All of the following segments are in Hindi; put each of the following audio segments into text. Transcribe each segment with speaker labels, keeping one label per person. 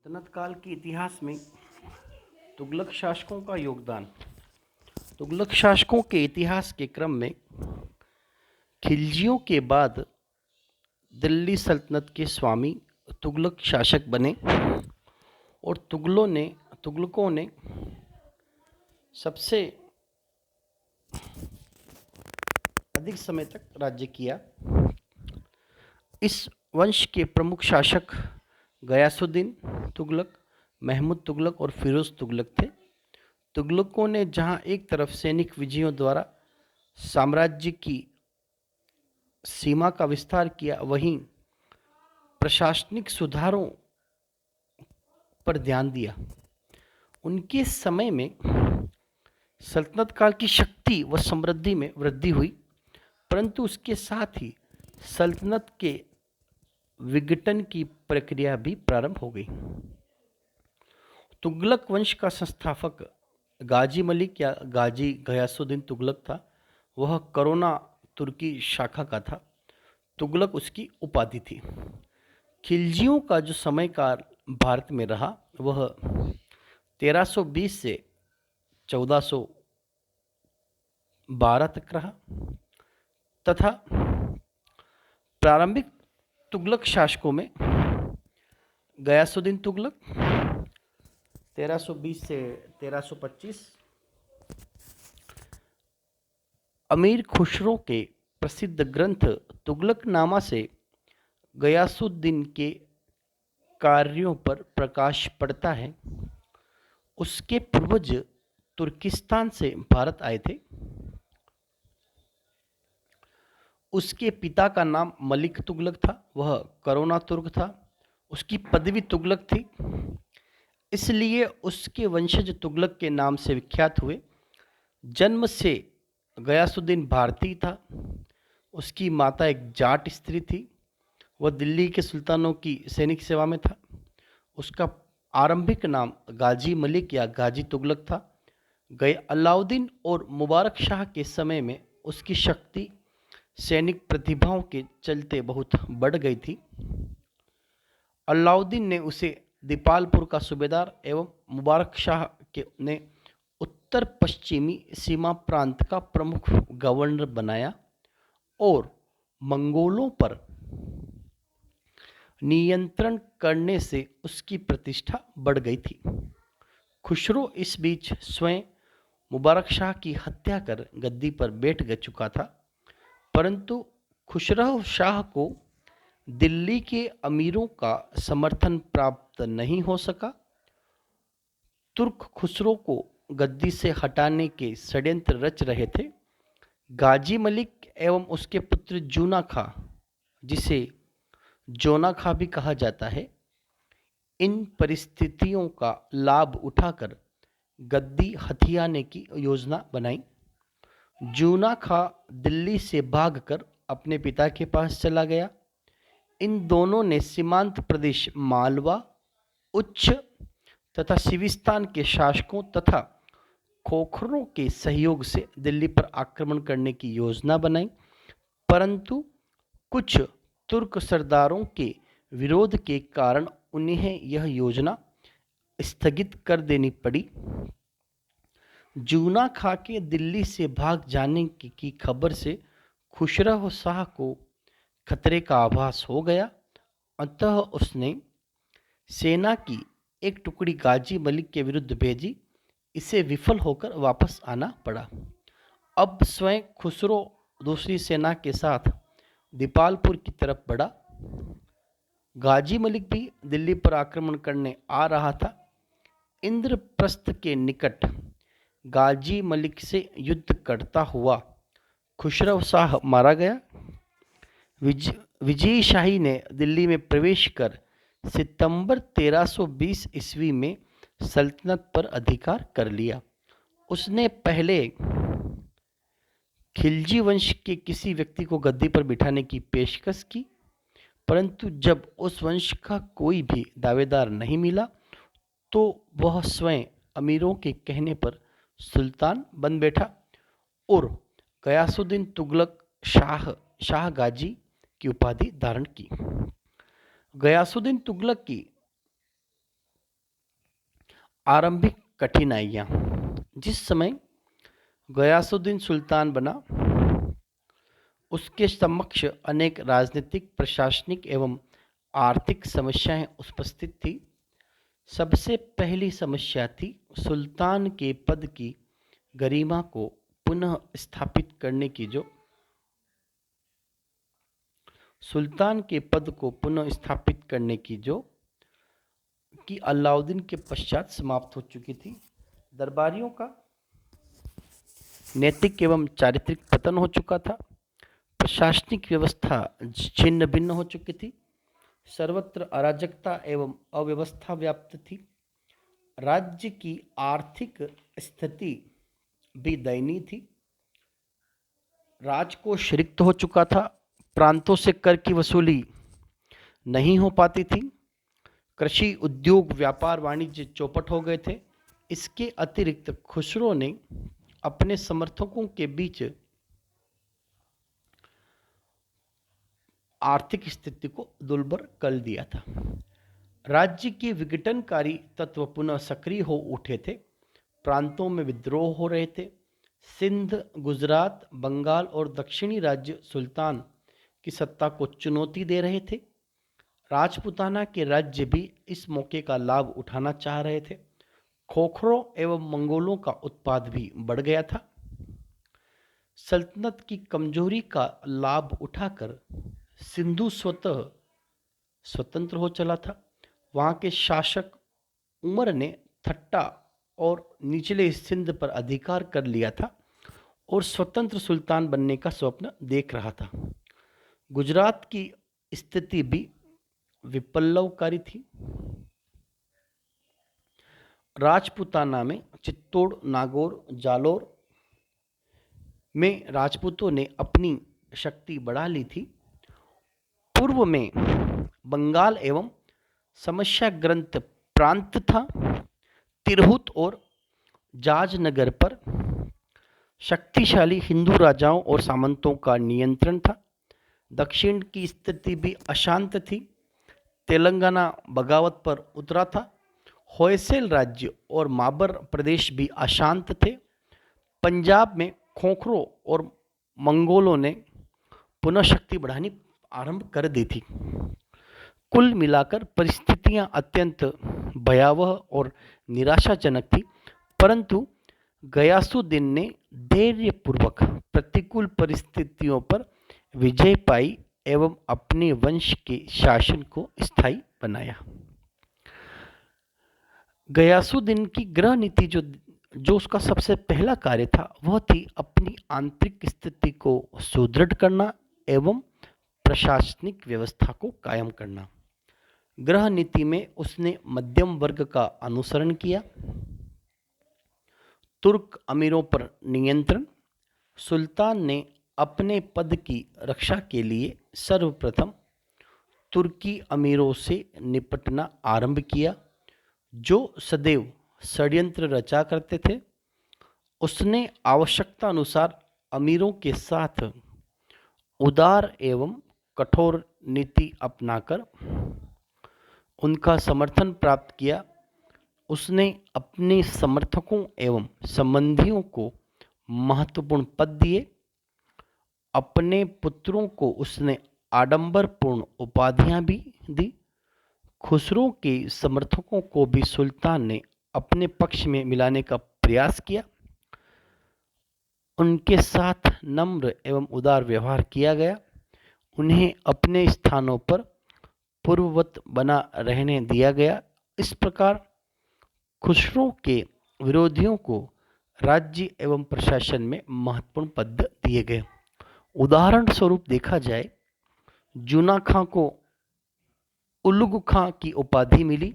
Speaker 1: सल्तनत काल के इतिहास में तुगलक शासकों का योगदान। तुगलक शासकों के इतिहास के क्रम में खिलजियों के बाद दिल्ली सल्तनत के स्वामी तुगलक शासक बने और तुगलकों ने सबसे अधिक समय तक राज्य किया। इस वंश के प्रमुख शासक गयासुद्दीन तुगलक, महमूद तुगलक और फिरोज तुगलक थे। तुगलकों ने जहां एक तरफ सैनिक विजयों द्वारा साम्राज्य की सीमा का विस्तार किया, वहीं प्रशासनिक सुधारों पर ध्यान दिया। उनके समय में सल्तनत काल की शक्ति व समृद्धि में वृद्धि हुई, परंतु उसके साथ ही सल्तनत के विघटन की प्रक्रिया भी प्रारंभ हो गई। तुगलक वंश का संस्थापक गाजी मलिक या गाजी गयासुद्दीन तुगलक था। वह करोना तुर्की शाखा का था। तुगलक उसकी उपाधि थी। खिलजियों का जो समयकाल भारत में रहा वह 1320 से 1412 तक रहा तथा प्रारंभिक तुगलक शासकों में गयासुद्दीन तुगलक 1320 से 1325, अमीर खुसरो के प्रसिद्ध ग्रंथ तुगलकनामा से गयासुद्दीन के कार्यों पर प्रकाश पड़ता है। उसके पूर्वज तुर्किस्तान से भारत आए थे। उसके पिता का नाम मलिक तुगलक था, वह करोना तुर्क था। उसकी पदवी तुगलक थी, इसलिए उसके वंशज तुगलक के नाम से विख्यात हुए। जन्म से गयासुद्दीन भारतीय था। उसकी माता एक जाट स्त्री थी। वह दिल्ली के सुल्तानों की सैनिक सेवा में था। उसका आरंभिक नाम गाजी मलिक या गाजी तुगलक था। अलाउद्दीन और मुबारक शाह के समय में उसकी शक्ति सैनिक प्रतिभाओं के चलते बहुत बढ़ गई थी। अलाउद्दीन ने उसे दीपालपुर का सूबेदार एवं मुबारक शाह ने उत्तर पश्चिमी सीमा प्रांत का प्रमुख गवर्नर बनाया और मंगोलों पर नियंत्रण करने से उसकी प्रतिष्ठा बढ़ गई थी। खुसरो इस बीच स्वयं मुबारक शाह की हत्या कर गद्दी पर बैठ चुका था, परंतु खुसरो शाह को दिल्ली के अमीरों का समर्थन प्राप्त नहीं हो सका। तुर्क खुसरो को गद्दी से हटाने के षड्यंत्र रच रहे थे। गाजी मलिक एवं उसके पुत्र जूना खां, जिसे जोना खां भी कहा जाता है, इन परिस्थितियों का लाभ उठाकर गद्दी हथियाने की योजना बनाई। जूना खां दिल्ली से भागकर अपने पिता के पास चला गया। इन दोनों ने सीमांत प्रदेश मालवा, उच्च तथा सिविस्तान के शासकों तथा खोखरों के सहयोग से दिल्ली पर आक्रमण करने की योजना बनाई, परंतु कुछ तुर्क सरदारों के विरोध के कारण उन्हें यह योजना स्थगित कर देनी पड़ी। जूना खां के दिल्ली से भाग जाने की खबर से खुसरो शाह को खतरे का आभास हो गया। अतः उसने सेना की एक टुकड़ी गाजी मलिक के विरुद्ध भेजी। इसे विफल होकर वापस आना पड़ा। अब स्वयं खुसरो दूसरी सेना के साथ दीपालपुर की तरफ बढ़ा। गाजी मलिक भी दिल्ली पर आक्रमण करने आ रहा था। इंद्रप्रस्थ के निकट गाजी मलिक से युद्ध करता हुआ खुसरो शाह मारा गया। विजयी शाही ने दिल्ली में प्रवेश कर सितंबर 1320 ईस्वी में सल्तनत पर अधिकार कर लिया। उसने पहले खिलजी वंश के किसी व्यक्ति को गद्दी पर बिठाने की पेशकश की, परंतु जब उस वंश का कोई भी दावेदार नहीं मिला तो वह स्वयं अमीरों के कहने पर सुल्तान बन बैठा और गयासुद्दीन तुगलक शाह गाजी की उपाधि धारण की। गयासुद्दीन तुगलक की आरंभिक कठिनाइयाँ। जिस समय गयासुद्दीन सुल्तान बना, उसके समक्ष अनेक राजनीतिक, प्रशासनिक एवं आर्थिक समस्याएं उपस्थित थी। सबसे पहली समस्या थी सुल्तान के पद की गरिमा को पुनः स्थापित करने की जो कि अलाउद्दीन के पश्चात समाप्त हो चुकी थी। दरबारियों का नैतिक एवं चारित्रिक पतन हो चुका था। प्रशासनिक व्यवस्था छिन्न भिन्न हो चुकी थी। सर्वत्र अराजकता एवं अव्यवस्था व्याप्त थी। राज्य की आर्थिक स्थिति भी दयनीय थी। राजकोष रिक्त हो चुका था। प्रांतों से कर की वसूली नहीं हो पाती थी। कृषि, उद्योग, व्यापार, वाणिज्य चौपट हो गए थे। इसके अतिरिक्त खुसरो ने अपने समर्थकों के बीच आर्थिक स्थिति को दुर्बल कर दिया था। राज्य के विघटनकारी तत्व पुनः सक्रिय हो उठे थे। प्रांतों में विद्रोह हो रहे थे। सिंध, गुजरात, बंगाल और दक्षिणी राज्य सुल्तान की सत्ता को चुनौती दे रहे थे। राजपूताना के राज्य भी इस मौके का लाभ उठाना चाह रहे थे। खोखरों एवं मंगोलों का उत्पाद भी बढ़ गया था। सल्तनत की कमजोरी का लाभ उठाकर सिंधु स्वतंत्र हो चला था। वहाँ के शासक उमर ने थट्टा और निचले सिंध पर अधिकार कर लिया था और स्वतंत्र सुल्तान बनने का स्वप्न देख रहा था। गुजरात की स्थिति भी विप्लवकारी थी। राजपूताना में चित्तौड़, नागौर, जालोर में राजपूतों ने अपनी शक्ति बढ़ा ली थी। पूर्व में बंगाल एवं समस्याग्रस्त प्रांत था। तिरहुत और जाजनगर पर शक्तिशाली हिंदू राजाओं और सामंतों का नियंत्रण था। दक्षिण की स्थिति भी अशांत थी। तेलंगाना बगावत पर उतरा था। होयसल राज्य और माबर प्रदेश भी अशांत थे। पंजाब में खोखरों और मंगोलों ने पुनः शक्ति बढ़ानी आरंभ कर दी थी। कुल मिलाकर परिस्थितियां अत्यंत भयावह और निराशाजनक थी, परंतु गयासुद्दीन ने धैर्यपूर्वक प्रतिकूल परिस्थितियों पर विजय पाई एवं अपने वंश के शासन को स्थायी बनाया। गयासुद्दीन की गृह नीति जो उसका सबसे पहला कार्य था, वह थी अपनी आंतरिक स्थिति को सुदृढ़ करना एवं प्रशासनिक व्यवस्था को कायम करना। गृह नीति में उसने मध्यम वर्ग का अनुसरण किया। तुर्क अमीरों पर नियंत्रण। सुल्तान ने अपने पद की रक्षा के लिए सर्वप्रथम तुर्की अमीरों से निपटना आरंभ किया, जो सदैव षड्यंत्र रचा करते थे। उसने आवश्यकता अनुसार अमीरों के साथ उदार एवं कठोर नीति अपनाकर उनका समर्थन प्राप्त किया। उसने अपने समर्थकों एवं संबंधियों को महत्वपूर्ण पद दिए। अपने पुत्रों को उसने आडंबरपूर्ण उपाधियां भी दी। खुसरो के समर्थकों को भी सुल्तान ने अपने पक्ष में मिलाने का प्रयास किया। उनके साथ नम्र एवं उदार व्यवहार किया गया। उन्हें अपने स्थानों पर पूर्ववत बना रहने दिया गया। इस प्रकार खुसरो के विरोधियों को राज्य एवं प्रशासन में महत्वपूर्ण पद दिए गए। उदाहरण स्वरूप देखा जाए, जूना खां को उलुग खां की उपाधि मिली,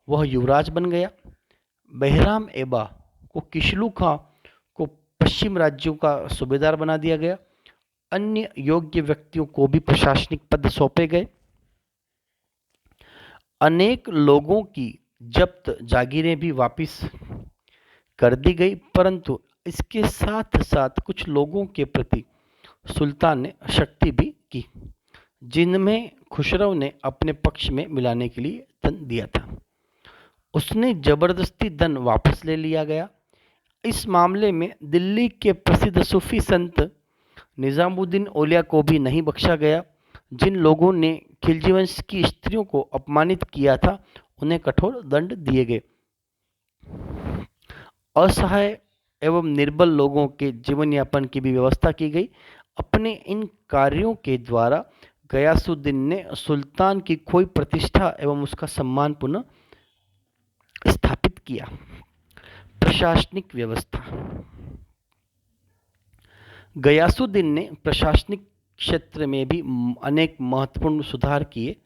Speaker 1: वह युवराज बन गया। बहराम एबा को किशलू खां को पश्चिम राज्यों का सूबेदार बना दिया गया। अन्य योग्य व्यक्तियों को भी प्रशासनिक पद सौंपे गए। अनेक लोगों की जब्त जागीरें भी वापस कर दी गई, परंतु इसके साथ साथ कुछ लोगों के प्रति सुल्तान ने शक्ति भी की, जिनमें खुसरो ने अपने पक्ष में मिलाने के लिए धन दिया था। उसने जबरदस्ती धन वापस ले लिया गया। इस मामले में दिल्ली के प्रसिद्ध सूफी संत निजामुद्दीन औलिया को भी नहीं बख्शा गया। जिन लोगों ने खिलजी वंश की स्त्रियों को अपमानित किया था उन्हें कठोर दंड दिए गए। असहाय एवं निर्बल लोगों के जीवन यापन की भी व्यवस्था की गई। अपने इन कार्यों के द्वारा गयासुद्दीन ने सुल्तान की खोई प्रतिष्ठा एवं उसका सम्मान पुनः स्थापित किया। प्रशासनिक व्यवस्था। गयासुद्दीन ने प्रशासनिक क्षेत्र में भी अनेक महत्वपूर्ण सुधार किए।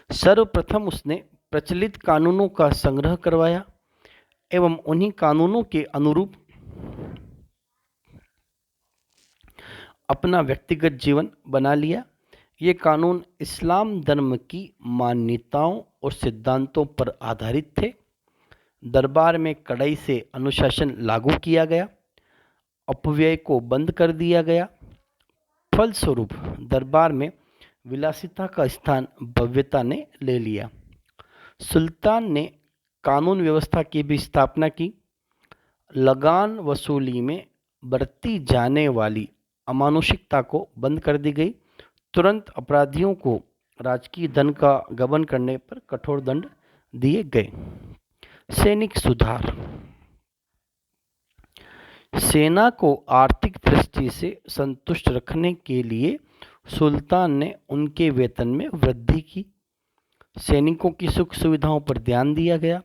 Speaker 1: सर्वप्रथम उसने प्रचलित कानूनों का संग्रह करवाया एवं उन्हीं कानूनों के अनुरूप अपना व्यक्तिगत जीवन बना लिया। ये कानून इस्लाम धर्म की मान्यताओं और सिद्धांतों पर आधारित थे। दरबार में कड़ाई से अनुशासन लागू किया गया। अपव्यय को बंद कर दिया गया। फलस्वरूप दरबार में विलासिता का स्थान भव्यता ने ले लिया। सुल्तान ने कानून व्यवस्था की भी स्थापना की। लगान वसूली में बरती जाने वाली अमानुषिकता को बंद कर दी गई। तुरंत अपराधियों को राजकीय धन का गबन करने पर कठोर दंड दिए गए। सैनिक सुधार। सेना को आर्थिक दृष्टि से संतुष्ट रखने के लिए सुल्तान ने उनके वेतन में वृद्धि की। सैनिकों की सुख सुविधाओं पर ध्यान दिया गया।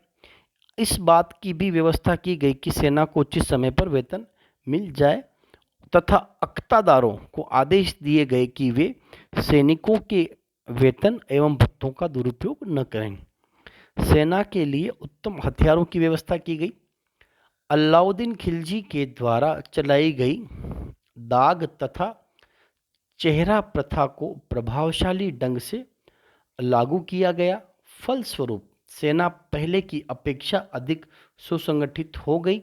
Speaker 1: इस बात की भी व्यवस्था की गई कि सेना को उचित समय पर वेतन मिल जाए तथा अख्तादारों को आदेश दिए गए कि वे सैनिकों के वेतन एवं भत्तों का दुरुपयोग न करें। सेना के लिए उत्तम हथियारों की व्यवस्था की गई। अलाउद्दीन खिलजी के द्वारा चलाई गई दाग तथा चेहरा प्रथा को प्रभावशाली ढंग से लागू किया गया। फलस्वरूप सेना पहले की अपेक्षा अधिक सुसंगठित हो गई।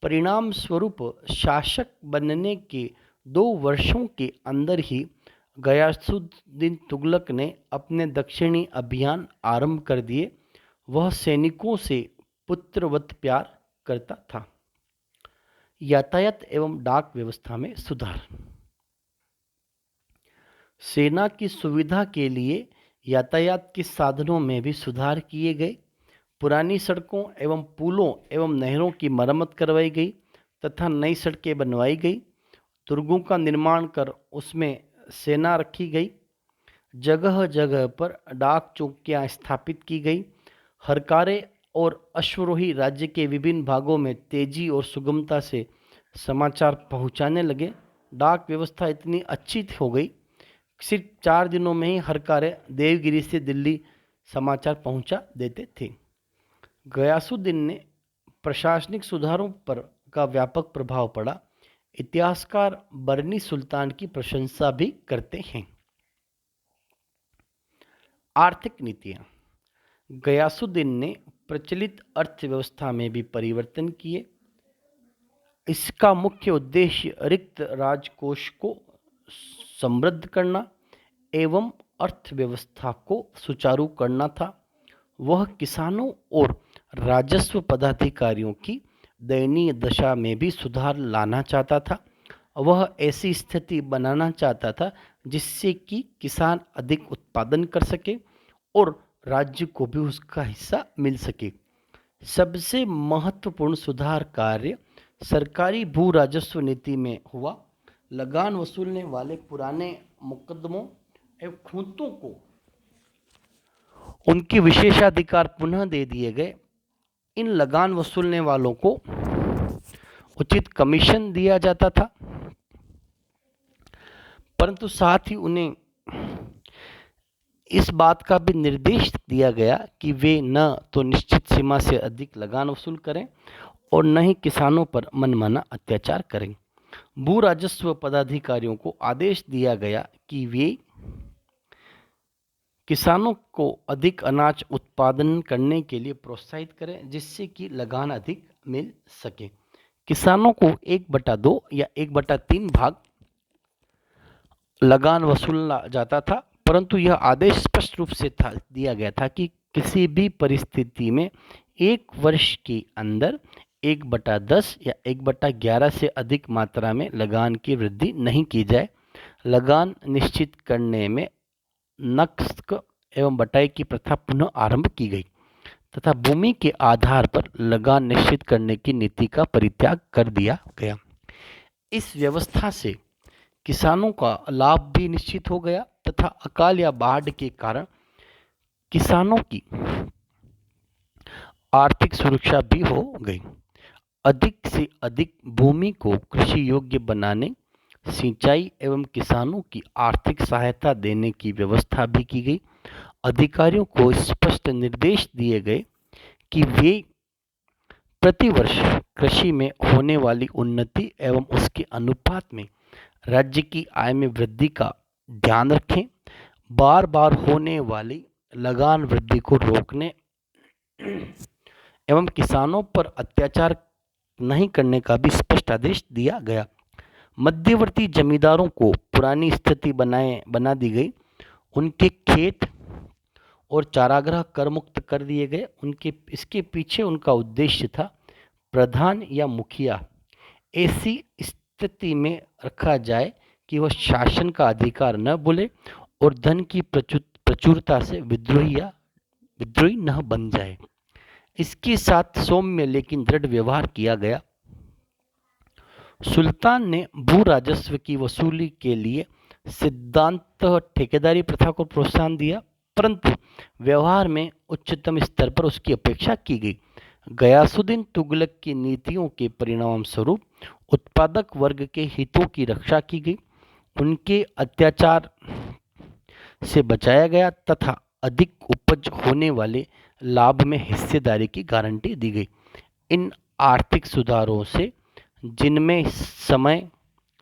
Speaker 1: परिणाम स्वरूप शासक बनने के 2 वर्षों के अंदर ही गयासुद्दीन तुगलक ने अपने दक्षिणी अभियान आरंभ कर दिए। वह सैनिकों से पुत्रवत प्यार करता था। यातायात एवं डाक व्यवस्था में सुधार। सेना की सुविधा के लिए यातायात के साधनों में भी सुधार किए गए। पुरानी सड़कों एवं पुलों एवं नहरों की मरम्मत करवाई गई तथा नई सड़कें बनवाई गई। दुर्गों का निर्माण कर उसमें सेना रखी गई। जगह जगह पर डाक चौकियां स्थापित की गई। हरकारे और अश्वरोही राज्य के विभिन्न भागों में तेजी और सुगमता से समाचार पहुंचाने लगे। डाक व्यवस्था इतनी अच्छी हो गई, सिर्फ 4 दिनों में ही हरकारे देवगिरी से दिल्ली समाचार पहुंचा देते थे। गयासुद्दीन ने प्रशासनिक सुधारों पर का व्यापक प्रभाव पड़ा। इतिहासकार बरनी सुल्तान की प्रशंसा भी करते हैं। आर्थिक नीतियां। गयासुद्दीन ने प्रचलित अर्थव्यवस्था में भी परिवर्तन किए। इसका मुख्य उद्देश्य रिक्त राजकोष को समृद्ध करना एवं अर्थव्यवस्था को सुचारू करना था। वह किसानों और राजस्व पदाधिकारियों की दयनीय दशा में भी सुधार लाना चाहता था। वह ऐसी स्थिति बनाना चाहता था जिससे कि किसान अधिक उत्पादन कर सके और राज्य को भी उसका हिस्सा मिल सके। सबसे महत्वपूर्ण सुधार कार्य सरकारी भू राजस्व नीति में हुआ। लगान वसूलने वाले पुराने मुकदमों एवं खूंटों को उनके विशेषाधिकार पुनः दे दिए गए। इन लगान वसूलने वालों को उचित कमीशन दिया जाता था, परंतु साथ ही उन्हें इस बात का भी निर्देश दिया गया कि वे न तो निश्चित सीमा से अधिक लगान वसूल करें और न ही किसानों पर मनमाना अत्याचार करें। भू राजस्व पदाधिकारियों को आदेश दिया गया कि वे किसानों को अधिक अनाज उत्पादन करने के लिए प्रोत्साहित करें जिससे कि लगान अधिक मिल सके। किसानों को 1/2 या 1/3 भाग लगान वसूला जाता था, परंतु यह आदेश स्पष्ट रूप से दिया गया था कि किसी भी परिस्थिति में 1 वर्ष के अंदर 1/10 या 1/11 से अधिक मात्रा में लगान की वृद्धि नहीं की जाए। लगान निश्चित करने में नक्स्त एवं बटाई की प्रथा पुनः आरंभ की गई तथा भूमि के आधार पर लगान निश्चित करने की नीति का परित्याग कर दिया गया। इस व्यवस्था से किसानों का लाभ भी निश्चित हो गया तथा अकाल या बाढ़ के कारण किसानों की आर्थिक सुरक्षा भी हो गई। अधिक से अधिक भूमि को कृषि योग्य बनाने, सिंचाई एवं किसानों की आर्थिक सहायता देने की व्यवस्था भी की गई। अधिकारियों को स्पष्ट निर्देश दिए गए कि वे प्रतिवर्ष कृषि में होने वाली उन्नति एवं उसके अनुपात में राज्य की आय में वृद्धि का ध्यान रखें। बार बार होने वाली लगान वृद्धि को रोकने एवं किसानों पर अत्याचार नहीं करने का भी स्पष्ट आदेश दिया गया। मध्यवर्ती जमींदारों को पुरानी स्थिति बना दी गई। उनके खेत और चारागाह कर मुक्त कर दिए गए। इसके पीछे उनका उद्देश्य था प्रधान या मुखिया ऐसी स्थिति में रखा जाए कि वह शासन का अधिकार न भूले और धन की प्रचुरता से विद्रोही न बन जाए। इसके साथ सौम्य लेकिन दृढ़ व्यवहार किया गया। सुल्तान ने भू राजस्व की वसूली के लिए सिद्धांत ठेकेदारी प्रथा को प्रोत्साहन दिया, परंतु व्यवहार में उच्चतम स्तर पर उसकी अपेक्षा की गई। गयासुद्दीन तुगलक की नीतियों के परिणाम स्वरूप उत्पादक वर्ग के हितों की रक्षा की गई, उनके अत्याचार से बचाया गया तथा अधिक उपज होने वाले लाभ में हिस्सेदारी की गारंटी दी गई। इन आर्थिक सुधारों से, जिनमें समय,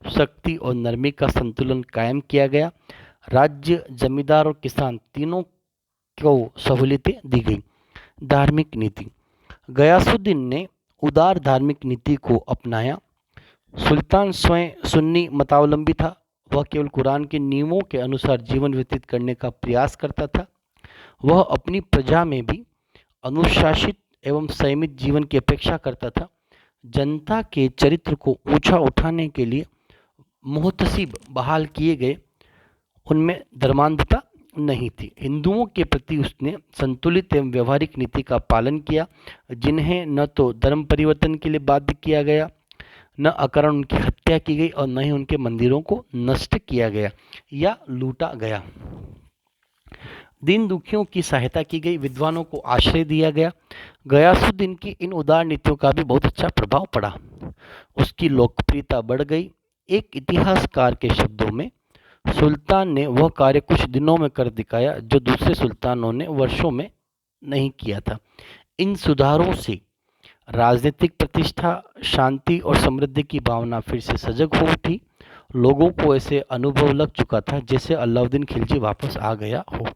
Speaker 1: शक्ति और नरमी का संतुलन कायम किया गया, राज्य, जमींदार और किसान तीनों को सहूलियतें दी गई। धार्मिक नीति। गयासुद्दीन ने उदार धार्मिक नीति को अपनाया। सुल्तान स्वयं सुन्नी मतावलंबी था। वह केवल कुरान के नियमों के अनुसार जीवन व्यतीत करने का प्रयास करता था। वह अपनी प्रजा में भी अनुशासित एवं संयमित जीवन की अपेक्षा करता था। जनता के चरित्र को ऊंचा उठाने के लिए मुहतसिब बहाल किए गए, उनमें धर्मांधता नहीं थी। हिंदुओं के प्रति उसने संतुलित एवं व्यवहारिक नीति का पालन किया, जिन्हें न तो धर्म परिवर्तन के लिए बाध्य किया गया, न अकारण उनकी हत्या की गई और न ही उनके मंदिरों को नष्ट किया गया या लूटा गया। दीन दुखियों की सहायता की गई, विद्वानों को आश्रय दिया गया। गयासुद्दीन की इन उदार नीतियों का भी बहुत अच्छा प्रभाव पड़ा। उसकी लोकप्रियता बढ़ गई। एक इतिहासकार के शब्दों में, सुल्तान ने वह कार्य कुछ दिनों में कर दिखाया जो दूसरे सुल्तानों ने वर्षों में नहीं किया था। इन सुधारों से राजनीतिक प्रतिष्ठा, शांति और समृद्धि की भावना फिर से सजग हो उठी। लोगों को ऐसे अनुभव लग चुका था जैसे अलाउद्दीन खिलजी वापस आ गया हो।